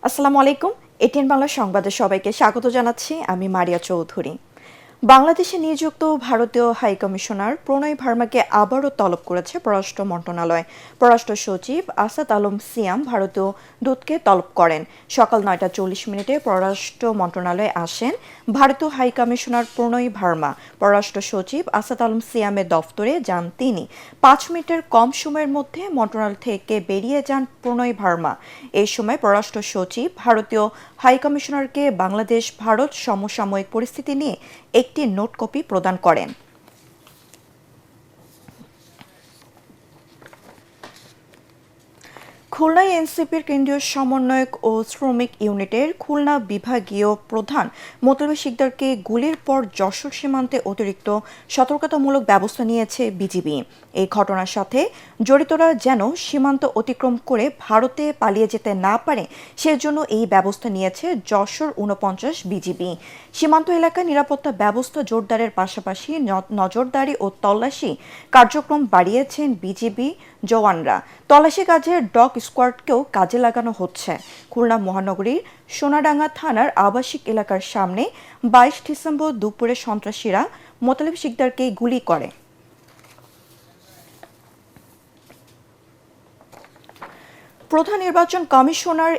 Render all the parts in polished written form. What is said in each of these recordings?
আসসালামু আলাইকুম। এটিএন বাংলা সংবাদে সবাইকে স্বাগত জানাচ্ছি। আমি মারিয়া চৌধুরী। বাংলাদেশে নিযুক্ত ভারতীয় হাইকমিশনার প্রণয় ভার্মাকে আবারও তলব করেছে পররাষ্ট্র মন্ত্রণালয়। পররাষ্ট্র সচিব আসাদ আলম সিয়াম ভারতীয় দূতকে তলব করেন। সকাল 9টা 40 মিনিটে পররাষ্ট্র মন্ত্রণালয়ে আসেন ভারতীয় হাইকমিশনার প্রণয় ভার্মা। পররাষ্ট্র সচিব আসাদ আলম সিয়ামের দফতরে যান তিনি। 5 মিনিটের কম সময়ের মধ্যে মন্ত্রণালয় থেকে বেরিয়ে যান প্রণয় ভার্মা। এই সময় পররাষ্ট্র সচিব ভারতীয় হাইকমিশনারকে বাংলাদেশ ভারত সমসাময়িক পরিস্থিতি নিয়ে একটি নোট কপি প্রদান করেন। খুলনায় এনসিপির কেন্দ্রীয় সমন্বয়ক ও শ্রমিক ইউনিটের খুলনা বিভাগীয় প্রধান মোতালেব শিকদারকে গুলির পর যশোর সীমান্তে অতিরিক্ত সতর্কতামূলক ব্যবস্থা নিয়েছে বিজিবি। এই ঘটনার সাথে জড়িতরা যেন সীমান্ত অতিক্রম করে ভারতে পালিয়ে যেতে না পারে সেজন্য এই ব্যবস্থা নিয়েছে যশোর 49 বিজিবি। সীমান্ত এলাকায় নিরাপত্তা ব্যবস্থা জোরদারের পাশাপাশি নজরদারি ও তল্লাশি কার্যক্রম বাড়িয়েছেন বিজিবি জওয়ানরা। তল্লাশি কাজে ডগ স্কোয়াডকেও কাজে লাগানো হচ্ছে। খুলনা মহানগরীর সোনাডাঙ্গা থানার আবাসিক এলাকার সামনে 22 ডিসেম্বর দুপুরে সন্ত্রাসীরা মোতালেব শিকদারকে গুলি করে। প্রধান নির্বাচন কমিশনার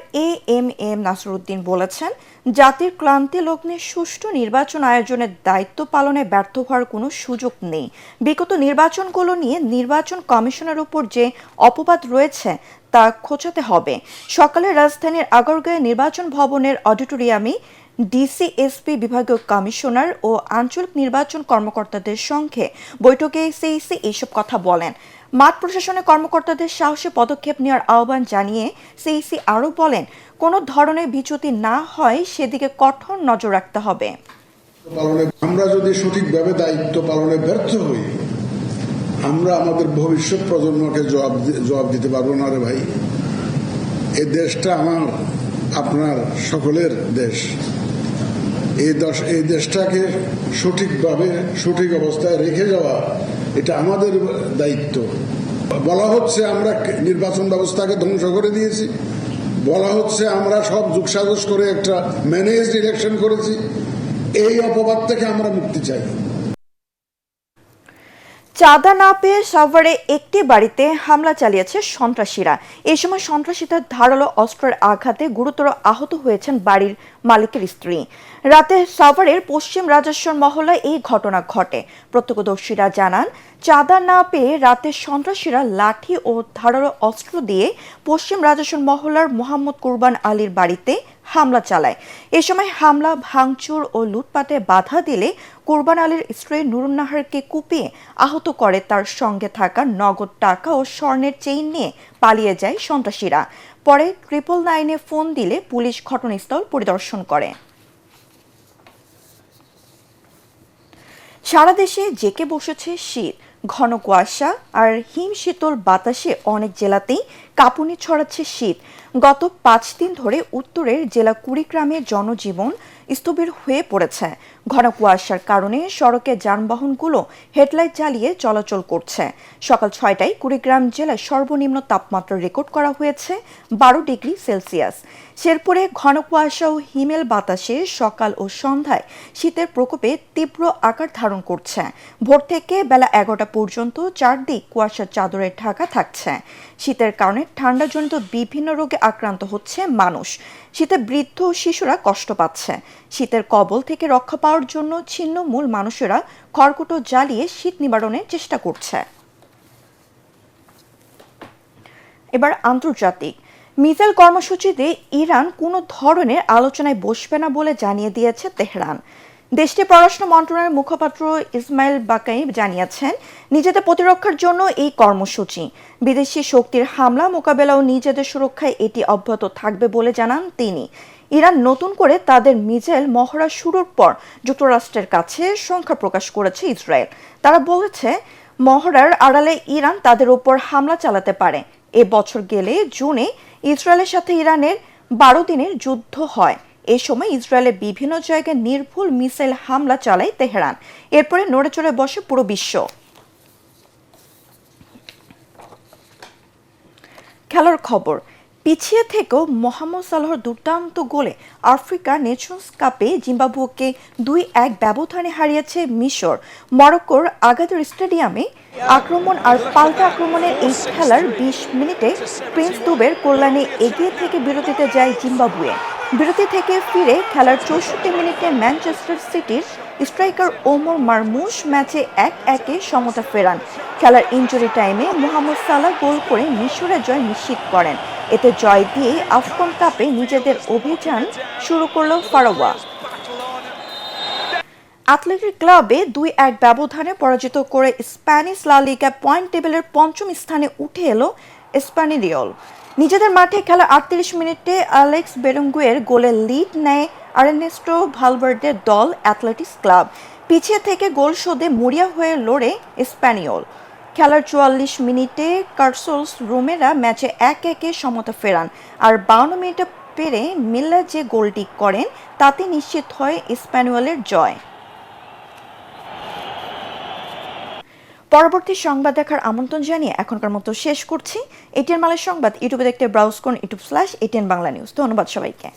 এম নাসিরউদ্দিন বলেছেন, জাতির ক্লান্তি লগ্নে সুষ্ঠু নির্বাচন আয়োজনের দায়িত্ব পালনে ব্যর্থ হওয়ার কোনো সুযোগ নেই। বিগত নির্বাচনগুলো নিয়ে নির্বাচন কমিশনের উপর যে অপবাদ রয়েছে তা খোঁচাতে হবে। সকালে রাজধানীর আগারগাঁও নির্বাচন ভবনের অডিটোরিয়ামে ডিসিএসপি বিভাগীয় কমিশনার ও আঞ্চলিক নির্বাচন কর্মকর্তাদের সঙ্গে বৈঠকে সিইসি এইসব কথা বলেন। মাঠ প্রশাসনের কর্মকর্তাদের সাহসী পদক্ষেপ নেওয়ার আহ্বান জানিয়ে সিইসি আরও বলেন, কোনো ধরনের বিচ্যুতি না হয় সেদিকে কঠোর নজর রাখতে হবে। আমরা যদি সঠিকভাবে দায়িত্ব পালনে ব্যর্থ হই, আমরা আমাদের ভবিষ্যৎ প্রজন্মকে জবাব দিতে পারবো না রে ভাই। এই দেশটা আমার, আপনার সকলের দেশ। এই দেশটাকে সঠিকভাবে সঠিক অবস্থায় রেখে যাওয়া এটা আমাদের দায়িত্ব। বলা হচ্ছে আমরা নির্বাচন ব্যবস্থাকে ধ্বংস করে দিয়েছি, বলা হচ্ছে আমরা সব যুগসাজশ করে একটা ম্যানেজড ইলেকশন করেছি। এই অপবাদ থেকে আমরা মুক্তি চাই। চাঁদা না পেয়ে সাভারে একটি বাড়িতে হামলা চালিয়েছে সন্ত্রাসীরা। এই সময় সন্ত্রাসীদের ধারালো অস্ত্রের আঘাতে গুরুতর আহত হয়েছেন বাড়ির মালিকের স্ত্রী। রাতে সাভারের পশ্চিম রাজেশ্বর মহল্লায় এই ঘটনা ঘটে। প্রত্যক্ষদর্শীরা জানান, চাঁদা না পেয়ে রাতে সন্ত্রাসীরা লাঠি ও ধারালো অস্ত্র দিয়ে পশ্চিম রাজেশ্বর মহল্লার মোহাম্মদ কুরবান আলীর বাড়িতে হামলা চালায়। এ সময় হামলা ভাঙচুর ও লুটপাটে বাধা দিলে কুরবান আলীর স্ত্রী নুরুন্নাহারকে কুপিয়ে আহত করে। তার সঙ্গে থাকা নগদ টাকা ও স্বর্ণের চেইন নিয়ে পালিয়ে যায় সন্ত্রাসীরা। পরে 999-এ ফোন দিলে পুলিশ ঘটনাস্থল পরিদর্শন করে। সারা দেশে জেঁকে বসেছে শীত। ঘন কুয়াশা আর হিমশীতল বাতাসে অনেক জেলাতেই কাঁপুনি ছড়াচ্ছে শীত। গত 5 দিন ধরে উত্তরের জেলা কুড়িগ্রামের জনজীবন স্থবির হয়ে পড়েছে। ঘন কুয়াশার কারণে সড়কে যানবাহনগুলো হেডলাইট জ্বালিয়ে চলাচল করছে। সকাল 6টায় কুড়িগ্রাম জেলায় সর্বনিম্ন তাপমাত্রা রেকর্ড করা হয়েছে 12 ডিগ্রি সেলসিয়াস। শেরপুরে ঘন কুয়াশা ও হিমেল বাতাসে সকাল ও সন্ধ্যায় শীতের প্রকোপে তীব্র আকার ধারণ করছে। ভোর থেকে বেলা 11টা পর্যন্ত চারদিক কুয়াশার চাদরে ঢাকা থাকছে। শীতের কারণে ঠান্ডাজনিত বিভিন্ন রোগে আক্রান্ত হচ্ছে মানুষ। শীতে বৃদ্ধ ও শিশুরা কষ্ট পাচ্ছে। শীতের কবল থেকে রক্ষা পাওয়ার জন্য ছিন্নমূল মানুষেরা খড়কুটো জ্বালিয়ে শীত নিবারণের চেষ্টা করছে। এবার আন্তর্জাতিক। মিসাইল কর্মসূচিতে ইরান কোনো ধরনের আলোচনায় বসবে না বলে জানিয়ে দিয়েছে তেহরান। দেশটির পররাষ্ট্র মন্ত্রণালয়ের মুখপাত্র ইসমাইল বাকাই জানিয়েছেন, নিজেদের প্রতিরক্ষার জন্য এই কর্মসূচি। বিদেশি শক্তির হামলা মোকাবেলা ও নিজেদের সুরক্ষায় এটি অব্যাহত থাকবে বলে জানান তিনি। ইরান নতুন করে তাদের মিসাইল মহড়া শুরুর পর যুক্তরাষ্ট্রের কাছে সংখ্যা প্রকাশ করেছে ইসরায়েল। তারা বলেছে, মহড়ার আড়ালে ইরান তাদের উপর হামলা চালাতে পারে। এ বছর গেলে জুনে ইসরায়েলের সাথে ইরানের 12 দিনের যুদ্ধ হয়। এ সময় ইসরায়েলের বিভিন্ন জায়গায় নির্ভুল মিসাইল হামলা চালায় তেহরান। এরপরে নড়েচড়ে বসে পুরো বিশ্ব। খেলার খবর। পিছিয়ে থেকেও মোহাম্মদ সালাহর দুর্দান্ত গোলে আফ্রিকা নেশনস কাপে জিম্বাবুয়েকে 2-1 ব্যবধানে হারিয়েছে মিশর। মরক্কোর আগাদার স্টেডিয়ামে আক্রমণ আর পাল্টা আক্রমণের এই খেলার 20 মিনিটে প্রিন্স দুবের কল্যাণে এগিয়ে থেকে বিরতিতে যায় জিম্বাবুয়ে। বিরতি থেকে ফিরে খেলার 64 মিনিটে ম্যানচেস্টার সিটির স্ট্রাইকার ওমর মারমুশ ম্যাচে 1-1 সমতা ফেরান। খেলার ইনজুরি টাইমে মোহাম্মদ সালাহ গোল করে মিশরের জয় নিশ্চিত করেন। এতে জয় দিয়ে আফকন কাপে নিজেদের অভিযান শুরু করল ফারাওয়া। অ্যাথলেটিক ক্লাবে 2-1 ব্যবধানে পরাজিত করে স্প্যানিশ লা লিগা পয়েন্ট টেবিলের 5ম স্থানে উঠে এলো এসপানিওল। নিজেদের মাঠে খেলা 38 মিনিটে অ্যালেক্স বেরেঙ্গুয়ের গোলে লিড নেয় আর্নেস্টো ভালভার্দের দল অ্যাথলেটিক্স ক্লাব। পিছিয়ে থেকে গোল শোধে মরিয়া হয়ে লড়ে স্প্যানিওল। খেলার 44 মিনিটে কার্লোস রোমেরো ম্যাচে 1-1 সমতা ফেরান। আর 52 মিনিটে পেরে মিল্লা যে গোলটি করেন তাতে নিশ্চিত হয় স্প্যানিওলের জয়। পরবর্তী সংবাদ দেখার আমন্ত্রণ জানিয়ে এখনকার মতো শেষ করছি। এটিএন বাংলা সংবাদ ইউটিউবে দেখতে ব্রাউজ করুন youtube/ATN বাংলা নিউজ। ধন্যবাদ সবাইকে।